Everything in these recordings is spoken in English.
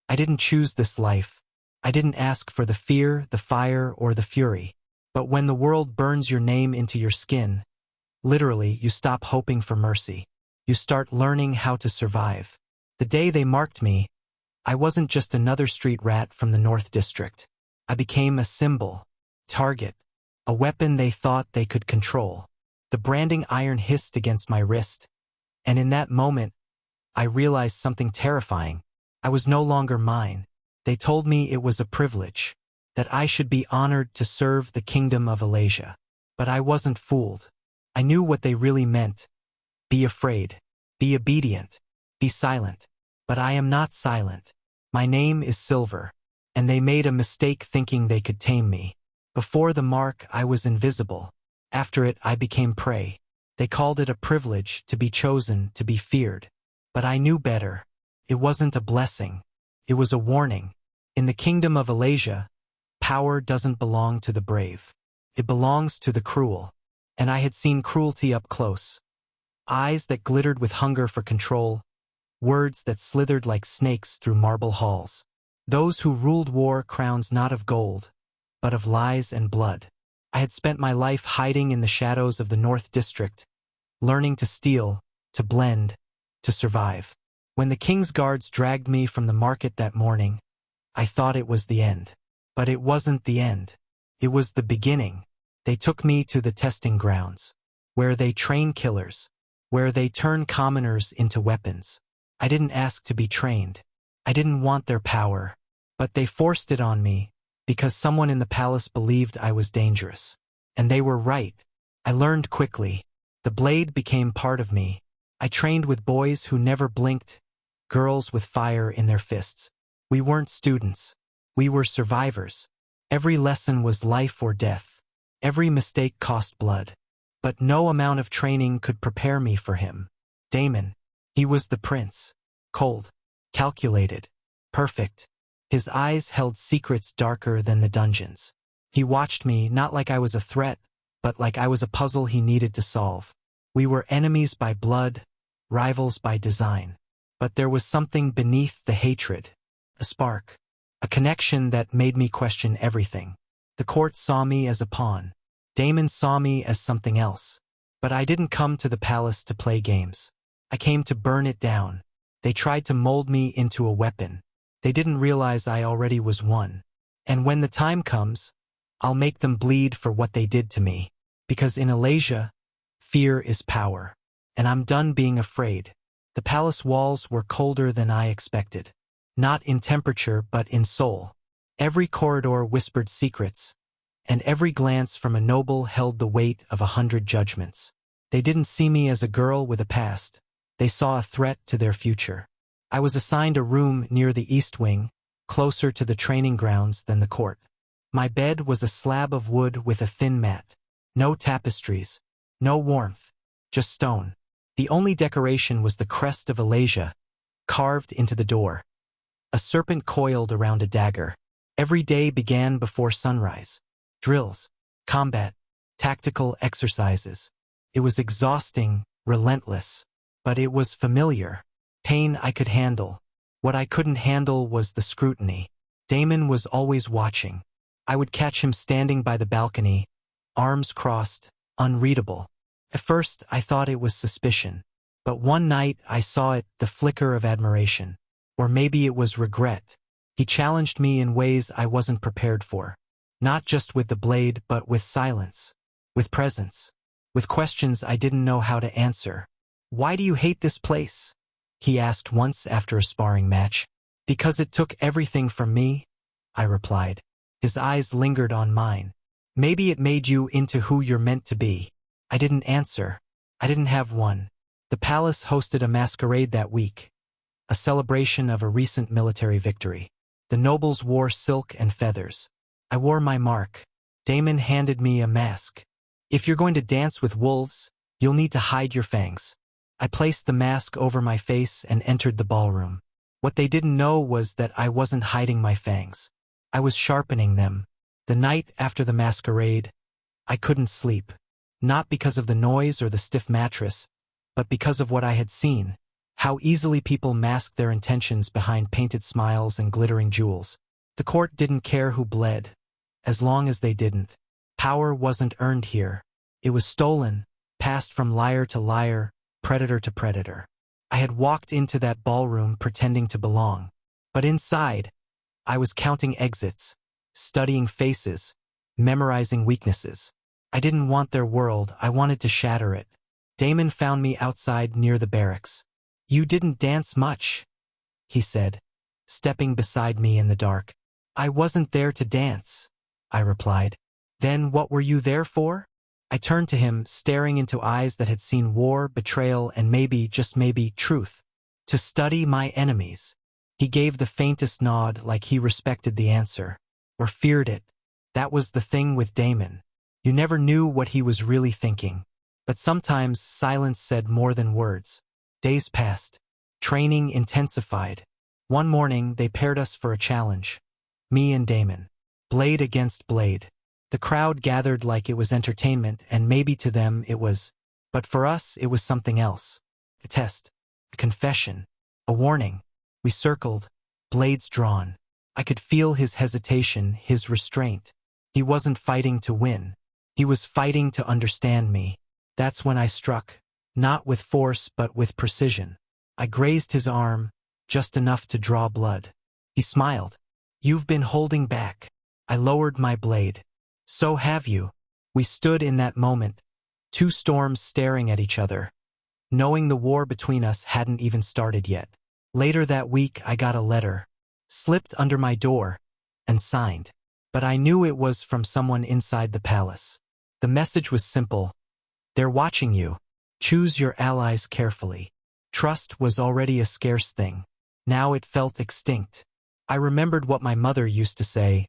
I didn't choose this life. I didn't ask for the fear, the fire, or the fury. But when the world burns your name into your skin, literally, you stop hoping for mercy. You start learning how to survive. The day they marked me, I wasn't just another street rat from the North District. I became a symbol, target, a weapon they thought they could control. The branding iron hissed against my wrist, and in that moment, I realized something terrifying. I was no longer mine. They told me it was a privilege, that I should be honored to serve the kingdom of Elaysia. But I wasn't fooled. I knew what they really meant. Be afraid. Be obedient. Be silent. But I am not silent. My name is Silver, and they made a mistake thinking they could tame me. Before the mark, I was invisible. After it, I became prey. They called it a privilege to be chosen, to be feared. But I knew better. It wasn't a blessing. It was a warning. In the kingdom of Elaysia, power doesn't belong to the brave. It belongs to the cruel. And I had seen cruelty up close. Eyes that glittered with hunger for control, words that slithered like snakes through marble halls. Those who ruled wore crowns not of gold, but of lies and blood. I had spent my life hiding in the shadows of the North District, learning to steal, to blend, to survive. When the king's guards dragged me from the market that morning, I thought it was the end. But it wasn't the end. It was the beginning. They took me to the testing grounds, where they train killers, where they turn commoners into weapons. I didn't ask to be trained. I didn't want their power, but they forced it on me because someone in the palace believed I was dangerous. And they were right. I learned quickly. The blade became part of me. I trained with boys who never blinked, girls with fire in their fists. We weren't students. We were survivors. Every lesson was life or death. Every mistake cost blood. But no amount of training could prepare me for him. Damon. He was the prince. Cold. Calculated. Perfect. His eyes held secrets darker than the dungeons. He watched me not like I was a threat, but like I was a puzzle he needed to solve. We were enemies by blood, rivals by design. But there was something beneath the hatred. A spark. A connection that made me question everything. The court saw me as a pawn. Damon saw me as something else. But I didn't come to the palace to play games. I came to burn it down. They tried to mold me into a weapon. They didn't realize I already was one. And when the time comes, I'll make them bleed for what they did to me. Because in Elaysia, fear is power. And I'm done being afraid. The palace walls were colder than I expected. Not in temperature, but in soul. Every corridor whispered secrets, and every glance from a noble held the weight of 100 judgments. They didn't see me as a girl with a past. They saw a threat to their future. I was assigned a room near the east wing, closer to the training grounds than the court. My bed was a slab of wood with a thin mat. No tapestries, no warmth, just stone. The only decoration was the crest of Elaysia, carved into the door. A serpent coiled around a dagger. Every day began before sunrise. Drills, combat, tactical exercises. It was exhausting, relentless, but it was familiar. Pain I could handle. What I couldn't handle was the scrutiny. Damon was always watching. I would catch him standing by the balcony, arms crossed, unreadable. At first, I thought it was suspicion. But one night, I saw it, the flicker of admiration. Or maybe it was regret. He challenged me in ways I wasn't prepared for. Not just with the blade, but with silence. With presence. With questions I didn't know how to answer. "Why do you hate this place?" he asked once after a sparring match. "Because it took everything from me," I replied. His eyes lingered on mine. "Maybe it made you into who you're meant to be." I didn't answer. I didn't have one. The palace hosted a masquerade that week. A celebration of a recent military victory. The nobles wore silk and feathers. I wore my mark. Damon handed me a mask. "If you're going to dance with wolves, you'll need to hide your fangs." I placed the mask over my face and entered the ballroom. What they didn't know was that I wasn't hiding my fangs. I was sharpening them. The night after the masquerade, I couldn't sleep. Not because of the noise or the stiff mattress, but because of what I had seen. How easily people masked their intentions behind painted smiles and glittering jewels. The court didn't care who bled, as long as they didn't. Power wasn't earned here. It was stolen, passed from liar to liar, predator to predator. I had walked into that ballroom pretending to belong. But inside, I was counting exits, studying faces, memorizing weaknesses. I didn't want their world, I wanted to shatter it. Damon found me outside near the barracks. "You didn't dance much," he said, stepping beside me in the dark. "I wasn't there to dance," I replied. "Then what were you there for?" I turned to him, staring into eyes that had seen war, betrayal, and maybe, just maybe, truth. "To study my enemies." He gave the faintest nod, like he respected the answer, or feared it. That was the thing with Damon. You never knew what he was really thinking. But sometimes silence said more than words. Days passed. Training intensified. One morning, they paired us for a challenge. Me and Damon. Blade against blade. The crowd gathered like it was entertainment, and maybe to them it was. But for us, it was something else. A test. A confession. A warning. We circled. Blades drawn. I could feel his hesitation, his restraint. He wasn't fighting to win. He was fighting to understand me. That's when I struck. Not with force, but with precision. I grazed his arm, just enough to draw blood. He smiled. "You've been holding back." I lowered my blade. "So have you." We stood in that moment, two storms staring at each other, knowing the war between us hadn't even started yet. Later that week, I got a letter, slipped under my door, and signed. But I knew it was from someone inside the palace. The message was simple. "They're watching you. Choose your allies carefully." Trust was already a scarce thing. Now it felt extinct. I remembered what my mother used to say.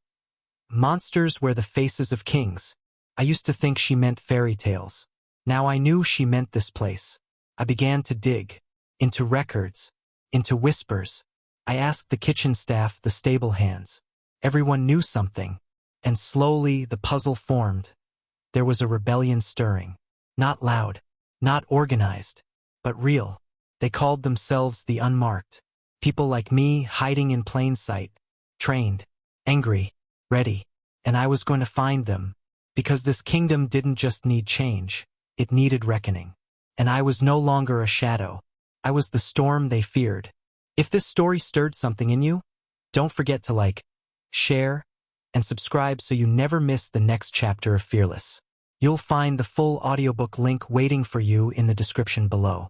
"Monsters wear the faces of kings." I used to think she meant fairy tales. Now I knew she meant this place. I began to dig. Into records. Into whispers. I asked the kitchen staff, the stable hands. Everyone knew something. And slowly the puzzle formed. There was a rebellion stirring. Not loud. Not organized. But real. They called themselves the Unmarked. People like me hiding in plain sight. Trained. Angry. Ready. And I was going to find them. Because this kingdom didn't just need change. It needed reckoning. And I was no longer a shadow. I was the storm they feared. If this story stirred something in you, don't forget to like, share, and subscribe so you never miss the next chapter of Fearless. You'll find the full audiobook link waiting for you in the description below.